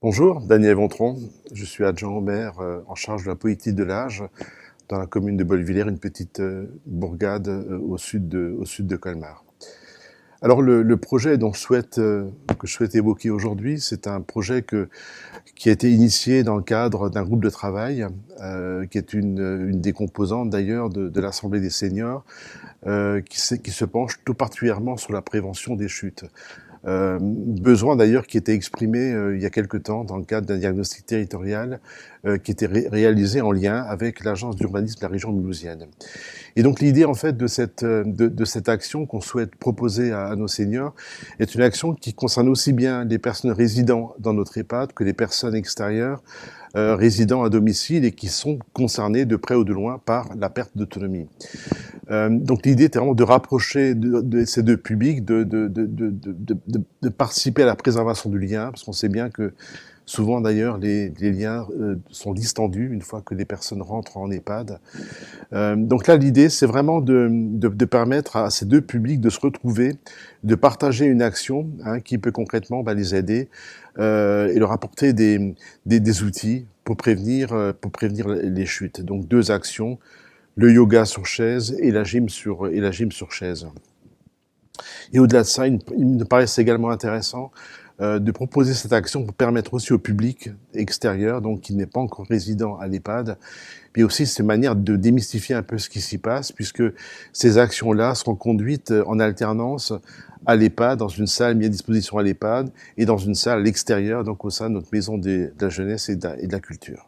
Bonjour, Daniel Vontron. Je suis adjoint au maire en charge de la politique de l'âge dans la commune de Bolvillers, une petite bourgade au sud de Colmar. Alors le projet que je souhaite évoquer aujourd'hui, c'est un projet qui a été initié dans le cadre d'un groupe de travail, qui est une des composantes d'ailleurs de l'Assemblée des seniors, qui se penche tout particulièrement sur la prévention des chutes. Besoin d'ailleurs qui était exprimé il y a quelque temps dans le cadre d'un diagnostic territorial qui était réalisé en lien avec l'agence d'urbanisme de la région mulhousienne. Et donc l'idée en fait de cette action qu'on souhaite proposer à nos seniors est une action qui concerne aussi bien les personnes résidant dans notre EHPAD que les personnes extérieures résidant à domicile et qui sont concernées de près ou de loin par la perte d'autonomie. Donc l'idée était vraiment de rapprocher de ces deux publics, de participer à la préservation du lien, parce qu'on sait bien que souvent d'ailleurs les liens sont distendus une fois que les personnes rentrent en EHPAD. Donc là l'idée c'est vraiment de permettre à ces deux publics de se retrouver, de partager une action qui peut concrètement les aider et leur apporter des outils pour prévenir les chutes. Donc deux actions, le yoga sur chaise et la gym sur chaise. Et au-delà de ça, il me paraissait également intéressant de proposer cette action pour permettre aussi au public extérieur, donc qui n'est pas encore résident à l'EHPAD, puis aussi c'est une manière de démystifier un peu ce qui s'y passe, puisque ces actions-là seront conduites en alternance à l'EHPAD, dans une salle mise à disposition à l'EHPAD, et dans une salle à l'extérieur, donc au sein de notre maison de la jeunesse et de la culture.